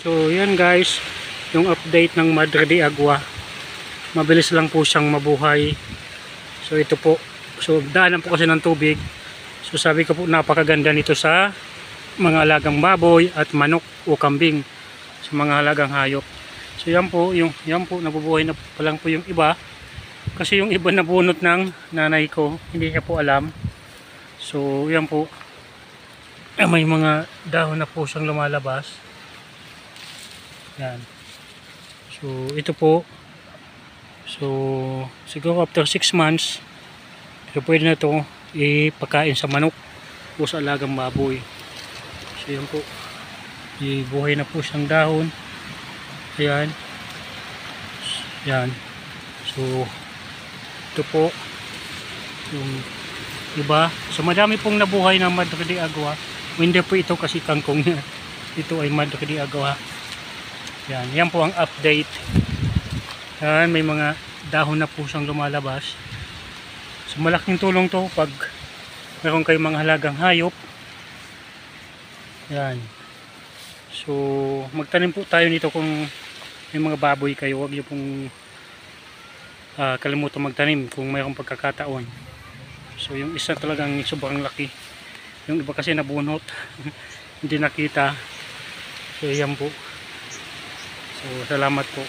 So yan guys, yung update ng Madre de Agua. Mabilis lang po siyang mabuhay. So ito po, so daanan po kasi ng tubig. So sabi ko po, napakaganda nito sa mga alagang baboy at manok o kambing, sa mga alagang hayop. So yan po, nabubuhay na pa lang po yung iba. Kasi yung iba nabunot ng nanay ko, hindi niya po alam. So yan po, may mga dahon na po siyang lumalabas. Yan. So ito po, so siguro after 6 months, so pwede na to ipakain sa manok o sa alagang baboy. So yan po, ibuhay na po siyang dahon. Ayan. Yan. So ito po yung iba. So madami pong nabuhay ng Madre de Agua. Hindi po ito kasi kangkong. Ito ay Madre de Agua. Yan. Yan po ang update. Yan, may mga dahon na po siyang lumalabas. So malaking tulong to pag meron kayong mga halagang hayop. Yan. So magtanim po tayo nito kung may mga baboy kayo. Huwag niyo pong kalimutan magtanim kung mayroong pagkakataon. So yung isa talagang sobrang laki. Yung iba kasi nabunot. Hindi nakita. So yan po. So salamat po.